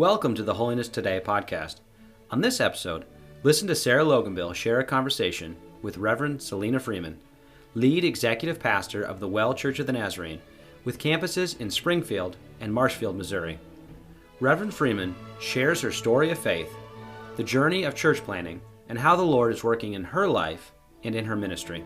Welcome to the Holiness Today podcast. On this episode, listen to Sarah Loganbill share a conversation with Reverend Selena Freeman, lead executive pastor of the Well Church of the Nazarene, with campuses in Springfield and Marshfield, Missouri. Reverend Freeman shares her story of faith, the journey of church planting, and how the Lord is working in her life and in her ministry.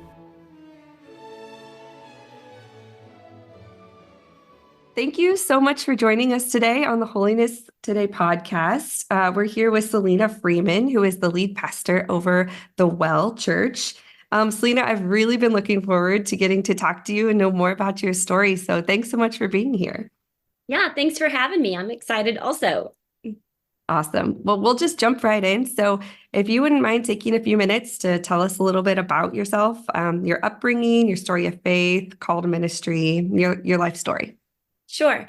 Thank you so much for joining us today on the Holiness Today podcast. We're here with Selena Freeman, who is the lead pastor over the Well Church. Selena, I've really been looking forward to getting to talk to you and know more about your story. So thanks so much for being here. Yeah, thanks for having me. I'm excited also. Awesome. Well, we'll just jump right in. So if you wouldn't mind taking a few minutes to tell us a little bit about yourself, your upbringing, your story of faith, call to ministry, your life story. Sure.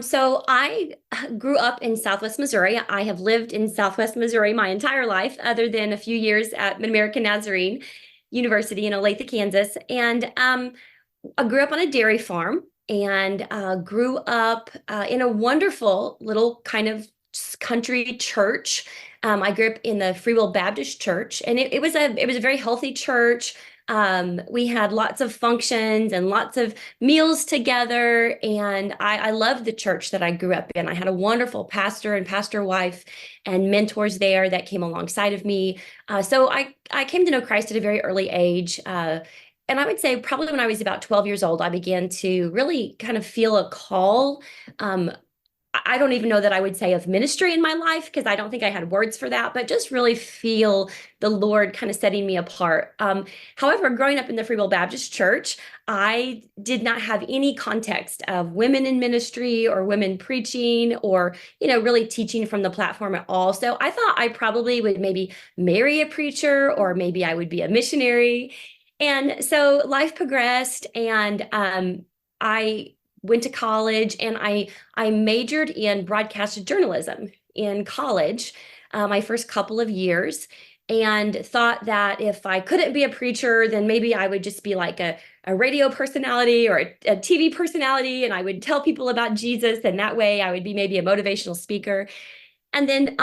So I grew up in Southwest Missouri. I have lived in Southwest Missouri my entire life, other than a few years at Mid-American Nazarene University in Olathe, Kansas. And I grew up on a dairy farm and grew up in a wonderful little kind of country church. I grew up in the Free Will Baptist Church, and it was a very healthy church. We had lots of functions and lots of meals together, and I loved the church that I grew up in. I had a wonderful pastor and pastor wife and mentors there that came alongside of me. So I came to know Christ at a very early age. And I would say probably when I was about 12 years old, I began to really kind of feel a call. I don't even know that I would say of ministry in my life, because I don't think I had words for that, but just really feel the Lord kind of setting me apart. However, growing up in the Free Will Baptist Church, I did not have any context of women in ministry or women preaching or, really teaching from the platform at all. So I thought I probably would maybe marry a preacher, or maybe I would be a missionary. And so life progressed, and I went to college, and I majored in broadcast journalism in college, my first couple of years, and thought that if I couldn't be a preacher, then maybe I would just be like a radio personality or a TV personality, and I would tell people about Jesus, and that way I would be maybe a motivational speaker. And then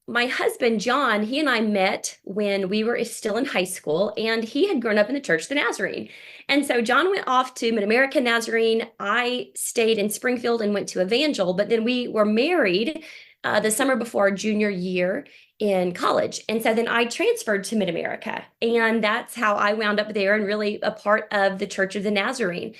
my husband, John, he and I met when we were still in high school, and he had grown up in the Church of the Nazarene. And so John went off to Mid-American Nazarene. I stayed in Springfield and went to Evangel, but then we were married the summer before our junior year in college. And so then I transferred to Mid-America, and that's how I wound up there and really a part of the Church of the Nazarene.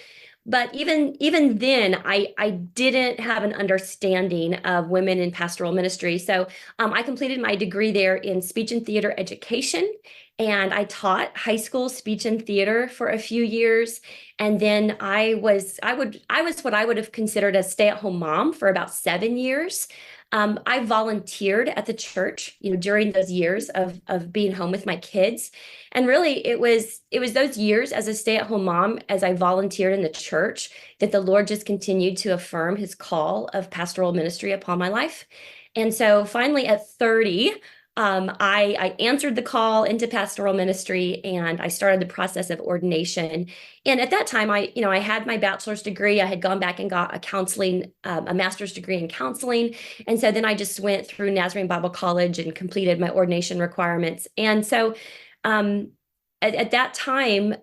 But even then, I didn't have an understanding of women in pastoral ministry. So I completed my degree there in speech and theater education, and I taught high school speech and theater for a few years. And then I was what I would have considered a stay-at-home mom for about 7 years. I volunteered at the church, during those years of being home with my kids. And really, it was those years as a stay-at-home mom, as I volunteered in the church, that the Lord just continued to affirm his call of pastoral ministry upon my life. And so finally at 30, I answered the call into pastoral ministry, and I started the process of ordination. And at that time, I had my bachelor's degree. I had gone back and got a master's degree in counseling. And so then I just went through Nazarene Bible College and completed my ordination requirements. And so at that time,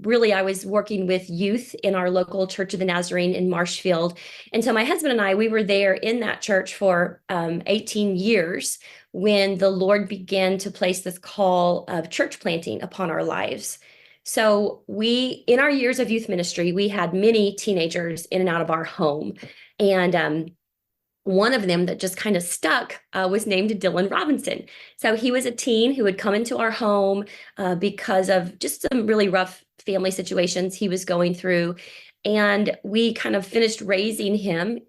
really, I was working with youth in our local Church of the Nazarene in Marshfield. And so my husband and I, we were there in that church for 18 years when the Lord began to place this call of church planting upon our lives. So in our years of youth ministry, we had many teenagers in and out of our home. And one of them that just kind of stuck was named Dylan Robinson. So he was a teen who would come into our home because of just some really rough family situations he was going through. And we kind of finished raising him.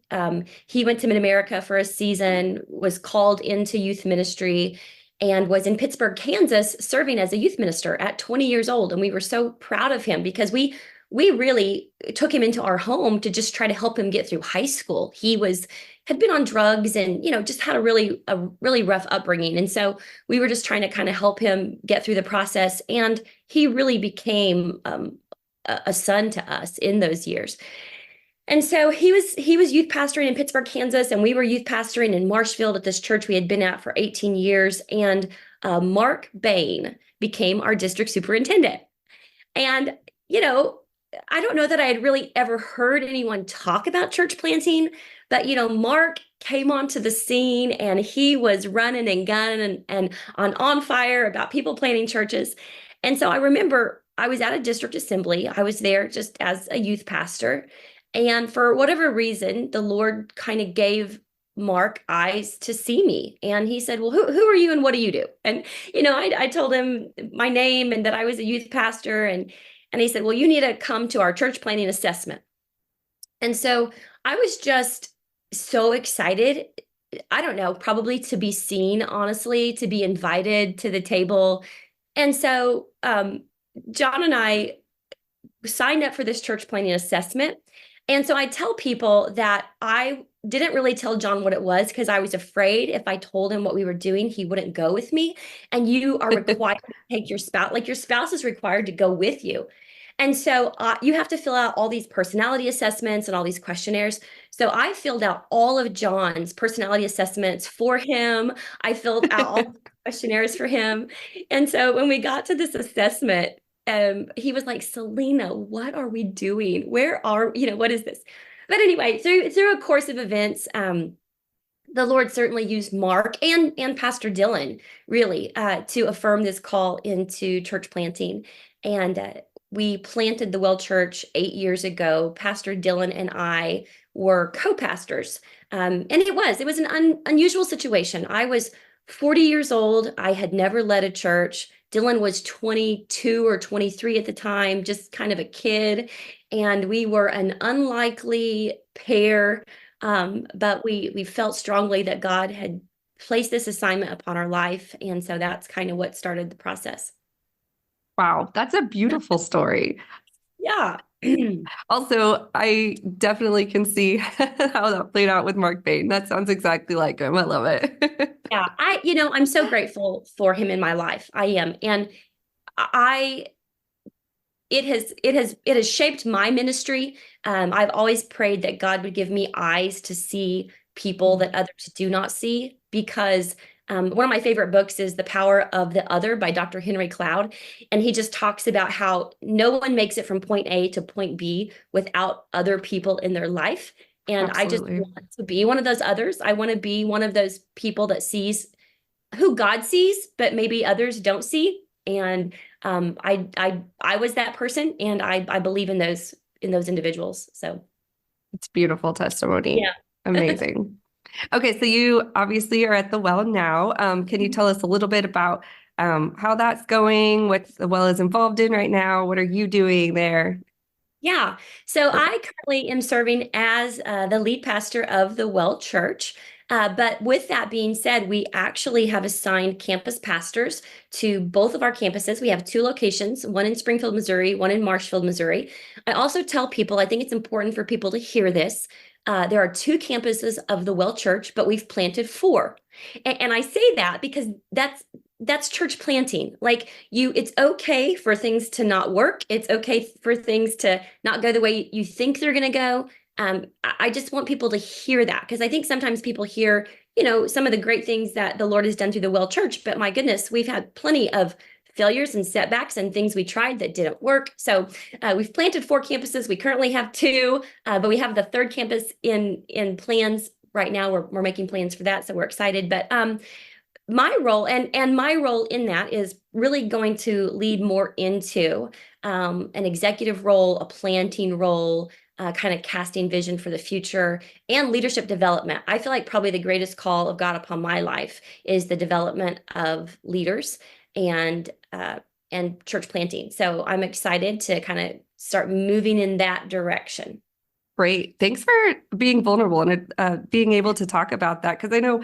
He went to Mid-America for a season, was called into youth ministry, and was in Pittsburgh, Kansas, serving as a youth minister at 20 years old. And we were so proud of him because we really took him into our home to just try to help him get through high school. He had been on drugs and, just had a really rough upbringing. And so we were just trying to kind of help him get through the process. And he really became a son to us in those years. And so he was youth pastoring in Pittsburgh, Kansas, and we were youth pastoring in Marshfield at this church we had been at for 18 years. And Mark Bain became our district superintendent. And, you know, I don't know that I had really ever heard anyone talk about church planting, but, Mark came onto the scene and he was running and gunning and on fire about people planting churches. And so I remember I was at a district assembly. I was there just as a youth pastor. And for whatever reason, the Lord kind of gave Mark eyes to see me. And he said, well, who are you and what do you do? And, I told him my name and that I was a youth pastor. And he said, well, you need to come to our church planning assessment. And so I was just so excited. I don't know, probably to be seen, honestly, to be invited to the table. And so John and I signed up for this church planning assessment. And so I tell people that I didn't really tell John what it was because I was afraid if I told him what we were doing, he wouldn't go with me. And you are required to take your spouse, like your spouse is required to go with you. And so you have to fill out all these personality assessments and all these questionnaires. So I filled out all of John's personality assessments for him. I filled out all the questionnaires for him. And so when we got to this assessment, he was like, Selena, what are we doing? What is this? But anyway, through a course of events, the Lord certainly used Mark and Pastor Dylan really to affirm this call into church planting. And we planted the Well Church 8 years ago. Pastor Dylan and I were co-pastors. And it was an unusual situation. I was 40 years old. I had never led a church. Dylan was 22 or 23 at the time, just kind of a kid. And we were an unlikely pair. But we felt strongly that God had placed this assignment upon our life. And so that's kind of what started the process. Wow, that's a beautiful story. Yeah. Also, I definitely can see how that played out with Mark Bain. That sounds exactly like him. I love it. Yeah, I'm so grateful for him in my life. I am. And it has shaped my ministry. I've always prayed that God would give me eyes to see people that others do not see, because one of my favorite books is The Power of the Other by Dr. Henry Cloud. And he just talks about how no one makes it from point A to point B without other people in their life. And Absolutely. I just want to be one of those others. I want to be one of those people that sees who God sees, but maybe others don't see. And I was that person, and I believe in those individuals. So it's beautiful testimony. yeah. Amazing. Okay, so you obviously are at the Well now. Can you tell us a little bit about how that's going, what the Well is involved in right now? What are you doing there? Yeah. So I currently am serving as the lead pastor of the Well Church. But with that being said, we actually have assigned campus pastors to both of our campuses. We have 2 locations, one in Springfield, Missouri, one in Marshfield, Missouri. I also tell people, I think it's important for people to hear this. There are 2 campuses of the Well Church, but we've planted 4. And I say that because that's church planting. Like it's okay for things to not work. It's okay for things to not go the way you think they're going to go. I just want people to hear that, because I think sometimes people hear, some of the great things that the Lord has done through the Well Church, but my goodness, we've had plenty of failures and setbacks and things we tried that didn't work. So we've planted 4 campuses. We currently have 2, but we have the 3rd campus in plans right now. We're making plans for that, so we're excited. But my role and my role in that is really going to lead more into an executive role, a planting role, kind of casting vision for the future, and leadership development. I feel like probably the greatest call of God upon my life is the development of leaders and church planting. So I'm excited to kind of start moving in that direction. Great. Thanks for being vulnerable and being able to talk about that. Because I know,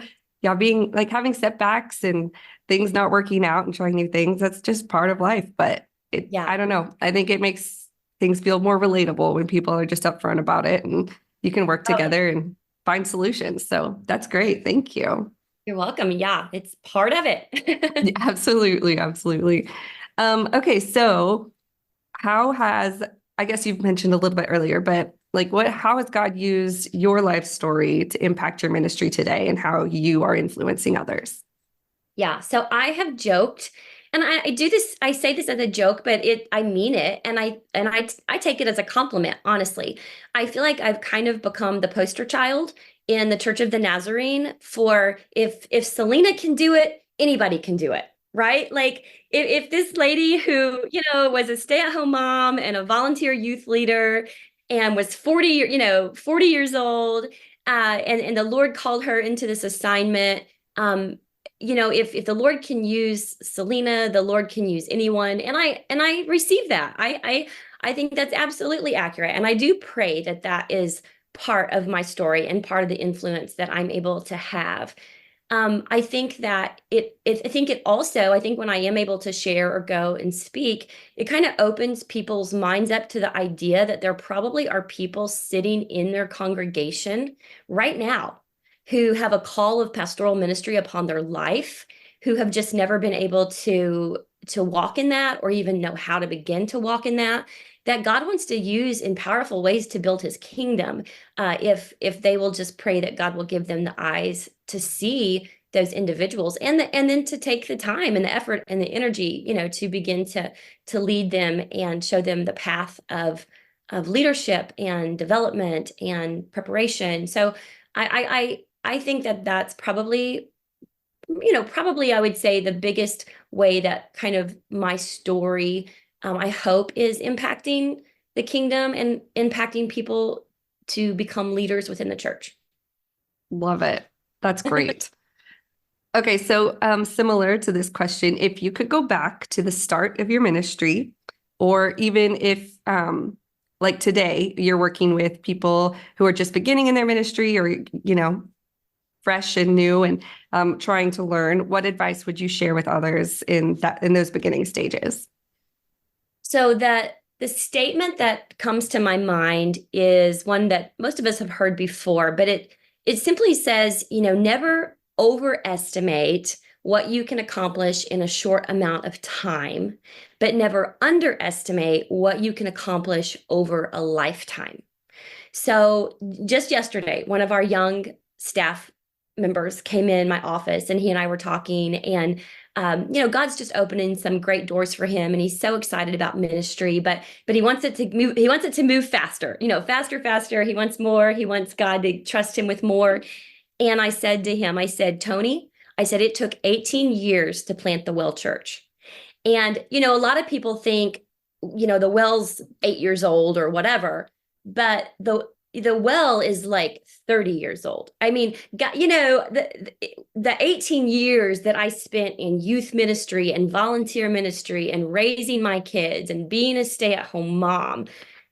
being like having setbacks and things not working out and trying new things, that's just part of life. But I don't know. I think it makes things feel more relatable when people are just upfront about it, and you can work together and find solutions. So that's great. Thank you. You're welcome. Yeah, it's part of it. Absolutely. Absolutely. Okay. So I guess you've mentioned a little bit earlier, but Like how has God used your life story to impact your ministry today and how you are influencing others? Yeah. So I have joked, and I do this, I say this as a joke, but I mean it. And I take it as a compliment, honestly. I feel like I've kind of become the poster child in the Church of the Nazarene for if Selena can do it, anybody can do it. Right? Like if this lady who, was a stay-at-home mom and a volunteer youth leader and was 40 years old, and the Lord called her into this assignment. If the Lord can use Selena, the Lord can use anyone, and I receive that. I think that's absolutely accurate, and I do pray that that is part of my story and part of the influence that I'm able to have. I think that I think when I am able to share or go and speak, it kind of opens people's minds up to the idea that there probably are people sitting in their congregation right now who have a call of pastoral ministry upon their life, who have just never been able to walk in that or even know how to begin to walk in that God wants to use in powerful ways to build his kingdom, if they will just pray that God will give them the eyes to see those individuals and then to take the time and the effort and the energy, to begin to lead them and show them the path of leadership and development and preparation. So I think that that's probably I would say the biggest way that kind of my story, I hope, is impacting the kingdom and impacting people to become leaders within the church. Love it. That's great. Okay, so similar to this question, if you could go back to the start of your ministry, or even if like today, you're working with people who are just beginning in their ministry or, fresh and new and trying to learn, what advice would you share with others in those beginning stages? So that the statement that comes to my mind is one that most of us have heard before, but it simply says, never overestimate what you can accomplish in a short amount of time, but never underestimate what you can accomplish over a lifetime. So just yesterday, one of our young staff members came in my office and he and I were talking, and God's just opening some great doors for him, and he's so excited about ministry, but he wants it to move. He wants it to move faster, faster. He wants more. He wants God to trust him with more. And I said to him, I said, Tony, it took 18 years to plant the Well Church. And, a lot of people think, the Well's 8 years old or whatever, but the Well is like 30 years old. I mean, the 18 years that I spent in youth ministry and volunteer ministry and raising my kids and being a stay-at-home mom,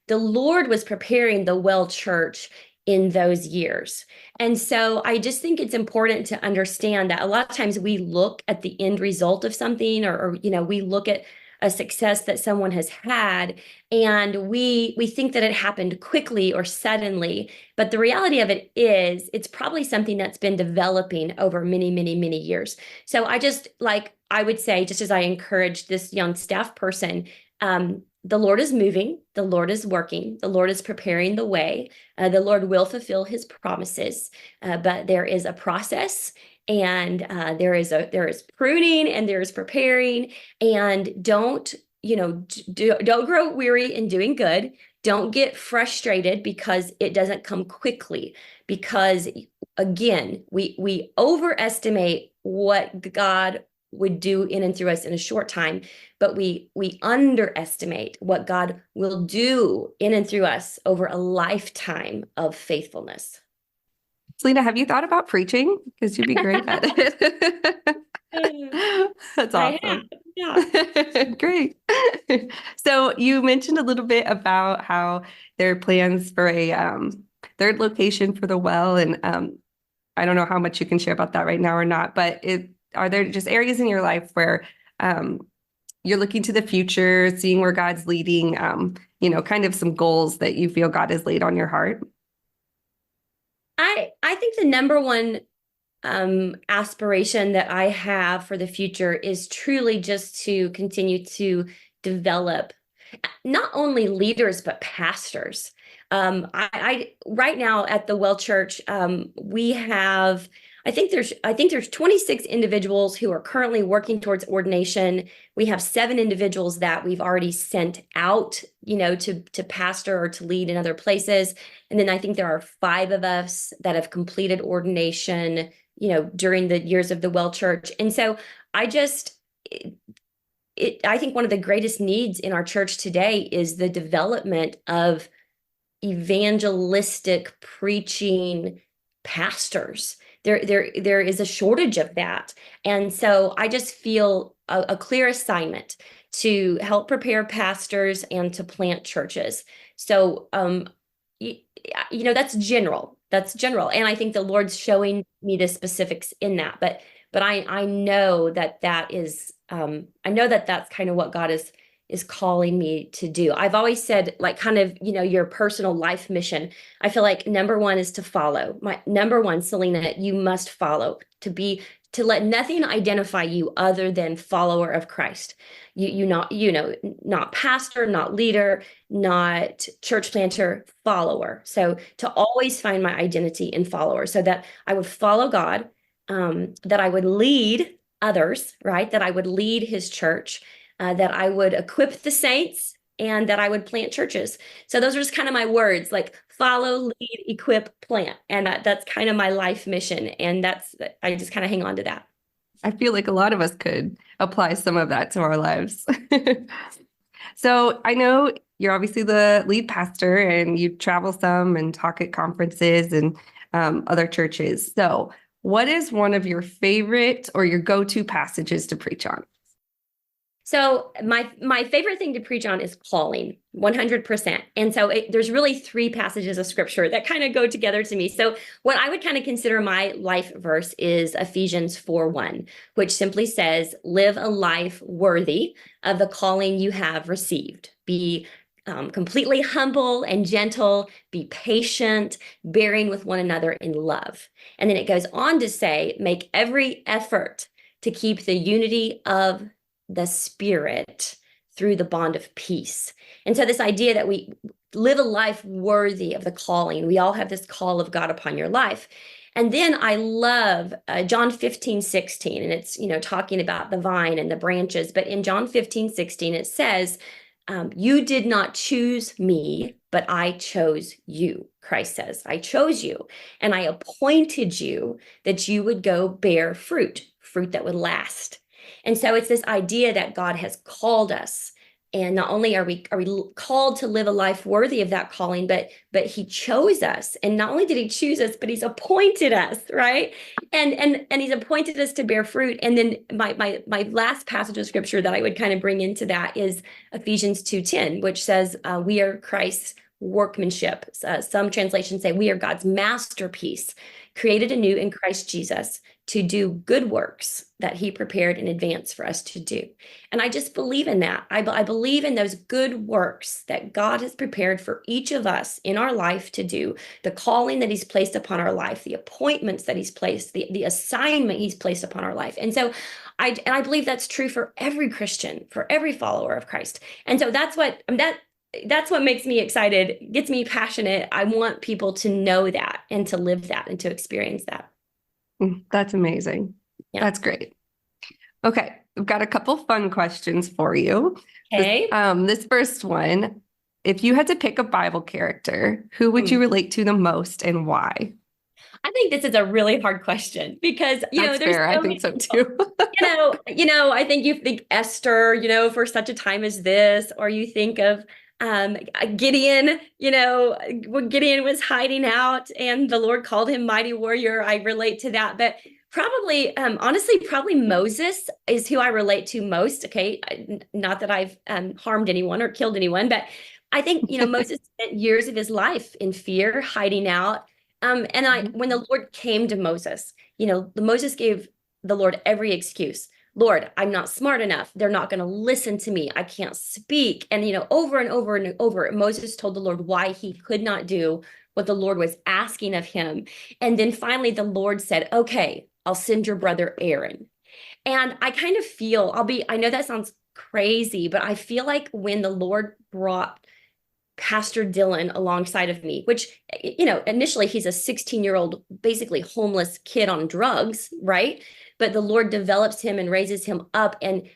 the Lord was preparing the Well Church in those years. And so I just think it's important to understand that a lot of times we look at the end result of something, or we look at a success that someone has had, and we think that it happened quickly or suddenly. But the reality of it is it's probably something that's been developing over many, many, many years. So I would say, just as I encouraged this young staff person, the Lord is moving, the Lord is working, the Lord is preparing the way, the Lord will fulfill his promises, but there is a process, and there is pruning, and there is preparing, and don't grow weary in doing good. Don't get frustrated because it doesn't come quickly, because again, we overestimate what God would do in and through us in a short time, but we underestimate what God will do in and through us over a lifetime of faithfulness. Selena, have you thought about preaching? Because you'd be great at it. That's awesome. Yeah. Great. So you mentioned a little bit about how there are plans for a third location for the Well, and I don't know how much you can share about that right now or not, but are there just areas in your life where you're looking to the future, seeing where God's leading, kind of some goals that you feel God has laid on your heart? I think the number one aspiration that I have for the future is truly just to continue to develop not only leaders, but pastors. I right now at the Well Church, we have, I think there's 26 individuals who are currently working towards ordination. We have 7 individuals that we've already sent out, to pastor or to lead in other places. And then I think there are 5 of us that have completed ordination, during the years of the Well Church. And so I just, I think one of the greatest needs in our church today is the development of evangelistic preaching pastors. There is a shortage of that. And so I just feel a clear assignment to help prepare pastors and to plant churches. So, that's general. That's general. And I think the Lord's showing me the specifics in that. But I know that is, I know that that's kind of what God is calling me to do. I've always said, like, kind of, your personal life mission. I feel like number 1 is to follow. My number 1, Selena, you must follow, to let nothing identify you other than follower of Christ. You not pastor, not leader, not church planter, follower. So to always find my identity in follower, so that I would follow God, that I would lead others, right? That I would lead his church, that I would equip the saints, and that I would plant churches. So those are just kind of my words, like follow, lead, equip, plant. And that's kind of my life mission. And I just kind of hang on to that. I feel like a lot of us could apply some of that to our lives. So I know you're obviously the lead pastor and you travel some and talk at conferences and other churches. So what is one of your favorite or your go-to passages to preach on? So my favorite thing to preach on is calling, 100%. And so there's really 3 passages of scripture that kind of go together to me. So what I would kind of consider my life verse is Ephesians 4:1, which simply says, live a life worthy of the calling you have received. Be completely humble and gentle, be patient, bearing with one another in love. And then it goes on to say, make every effort to keep the unity of the Spirit through the bond of peace. And so this idea that we live a life worthy of the calling, we all have this call of God upon your life. And then I love John 15:16, and it's, talking about the vine and the branches. But in John 15:16, it says, you did not choose me, but I chose you. Christ says, I chose you, and I appointed you that you would go bear fruit that would last. And so it's this idea that God has called us. And not only are we called to live a life worthy of that calling, but he chose us. And not only did he choose us, but he's appointed us, right? And he's appointed us to bear fruit. And then my last passage of scripture that I would kind of bring into that is Ephesians 2:10, which says, we are Christ's workmanship. Some translations say we are God's masterpiece, created anew in Christ Jesus to do good works that he prepared in advance for us to do. And I just believe in that. I believe in those good works that God has prepared for each of us in our life to do, the calling that he's placed upon our life, the appointments that he's placed, the assignment he's placed upon our life. And so I believe that's true for every Christian, for every follower of Christ. And so that's what makes me excited, gets me passionate. I want people to know that and to live that and to experience that. That's amazing. Yeah. That's great. Okay, I've got a couple fun questions for you. Okay. This first one, if you had to pick a Bible character, who would you relate to the most and why? I think this is a really hard question because, That's there's fair. I think so too. I think you think Esther, for such a time as this, or you think of Gideon, when Gideon was hiding out and the Lord called him mighty warrior. I relate to that, but probably, honestly, probably Moses is who I relate to most. Okay. Not that I've harmed anyone or killed anyone, but I think, Moses spent years of his life in fear, hiding out. When the Lord came to Moses, Moses gave the Lord every excuse. Lord, I'm not smart enough. They're not going to listen to me. I can't speak. And, over and over and over, Moses told the Lord why he could not do what the Lord was asking of him. And then finally, the Lord said, okay, I'll send your brother Aaron. And I kind of feel, I know that sounds crazy, but I feel like when the Lord brought Pastor Dylan alongside of me, which, initially he's a 16-year-old, basically homeless kid on drugs, right? But the Lord develops him and raises him up. And,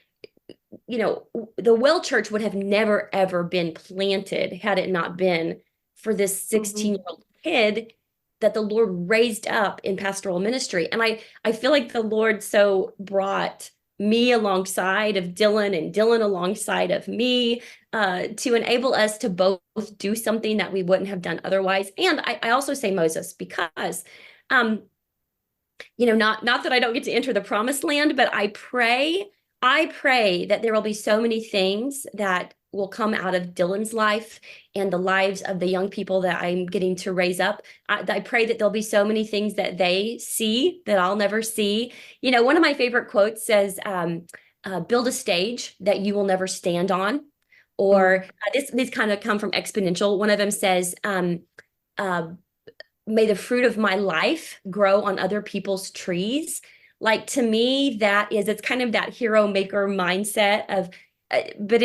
the Well Church would have never, ever been planted had it not been for this 16-year-old kid that the Lord raised up in pastoral ministry. And I feel like the Lord so brought me alongside of Dylan and Dylan alongside of me to enable us to both do something that we wouldn't have done otherwise. And I also say Moses because, not that I don't get to enter the promised land, but I pray that there will be so many things that will come out of Dylan's life and the lives of the young people that I'm getting to raise up. I pray that there'll be so many things that they see that I'll never see. One of my favorite quotes says, build a stage that you will never stand on. Or these kind of come from Exponential. One of them says, may the fruit of my life grow on other people's trees. Like, to me, it's kind of that hero maker mindset of, but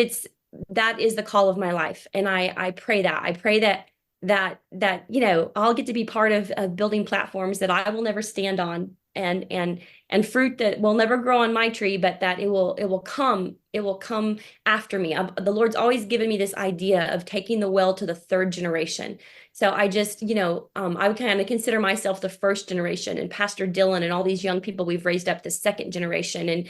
that is the call of my life. And I pray that I'll get to be part of building platforms that I will never stand on and fruit that will never grow on my tree, but that it will come after me. The Lord's always given me this idea of taking the well to the third generation. So I just, I would kind of consider myself the first generation, and Pastor Dylan and all these young people we've raised up the second generation, and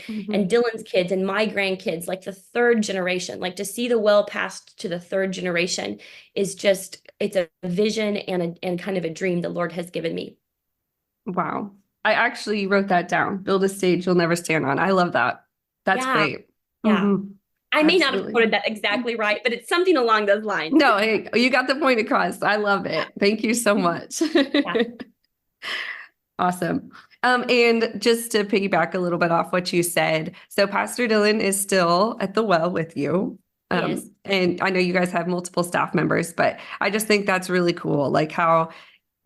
Dylan's kids and my grandkids, like the third generation. Like, to see the well passed to the third generation is just, it's a vision and kind of a dream the Lord has given me. Wow. I actually wrote that down. Build a stage you'll never stand on. I love that. That's great. Yeah. I may not have quoted that exactly right, but it's something along those lines. No, hey, you got the point across. I love it. Thank you so much. Awesome. And just to piggyback a little bit off what you said, so Pastor Dylan is still at the well with you. Yes. And I know you guys have multiple staff members, but I just think that's really cool. Like how,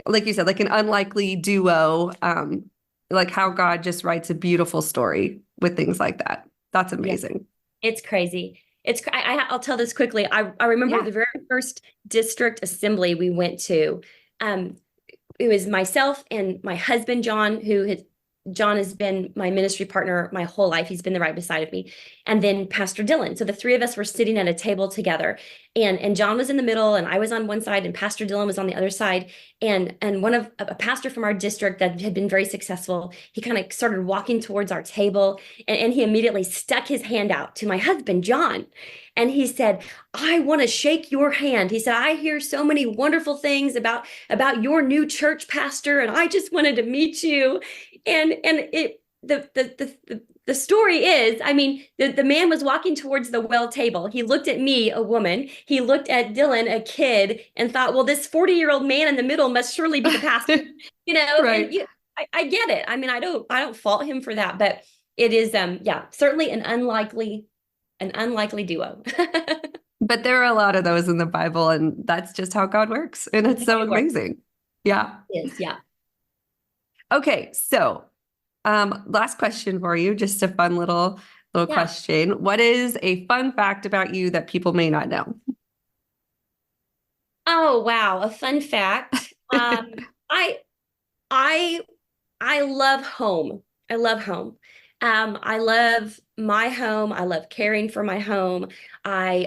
like you said, like an unlikely duo, like how God just writes a beautiful story with things like that. That's amazing. It's crazy. I'll tell this quickly. I remember the very first district assembly we went to. It was myself and my husband, John, John has been my ministry partner my whole life. He's been right beside of me. And then Pastor Dylan. So the three of us were sitting at a table together, and John was in the middle and I was on one side and Pastor Dylan was on the other side. And a pastor from our district that had been very successful, he kind of started walking towards our table, and he immediately stuck his hand out to my husband, John. And he said, I want to shake your hand. He said, I hear so many wonderful things about your new church, pastor, and I just wanted to meet you. And the story is, I mean, the man was walking towards the well table. He looked at me, a woman. He looked at Dylan, a kid, and thought, well, this 40-year-old man in the middle must surely be the pastor. Right. And I get it. I mean, I don't fault him for that, but it is, certainly an unlikely duo. But there are a lot of those in the Bible, and that's just how God works. And it's so amazing. Yeah. It is, yeah. Okay. So, last question for you, just a fun little question. What is a fun fact about you that people may not know? Oh, wow. A fun fact. I love home. I love home. I love my home. I love caring for my home. I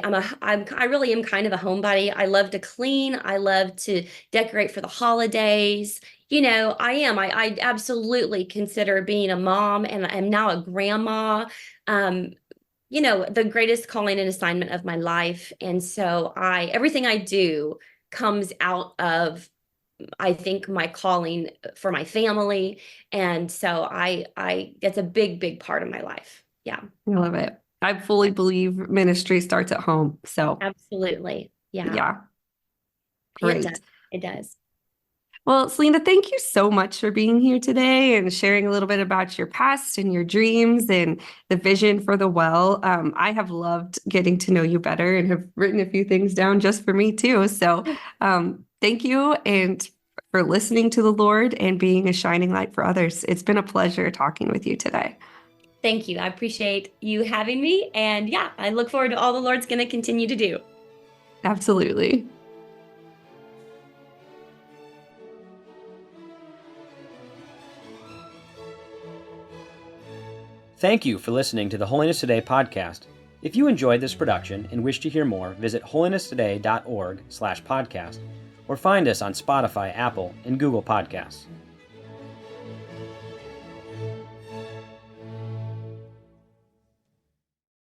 really am kind of a homebody. I love to clean. I love to decorate for the holidays. I absolutely consider being a mom, and I'm now a grandma, the greatest calling and assignment of my life. And so everything I do comes out of, I think, my calling for my family. And so that's a big, big part of my life. Yeah. I love it. I fully believe ministry starts at home. So absolutely. Yeah. Yeah. Great. It does. Well, Selena, thank you so much for being here today and sharing a little bit about your past and your dreams and the vision for the well. I have loved getting to know you better and have written a few things down just for me too. So thank you, and for listening to the Lord and being a shining light for others. It's been a pleasure talking with you today. Thank you. I appreciate you having me. And I look forward to all the Lord's going to continue to do. Absolutely. Thank you for listening to the Holiness Today podcast. If you enjoyed this production and wish to hear more, visit holinesstoday.org/podcast or find us on Spotify, Apple, and Google Podcasts.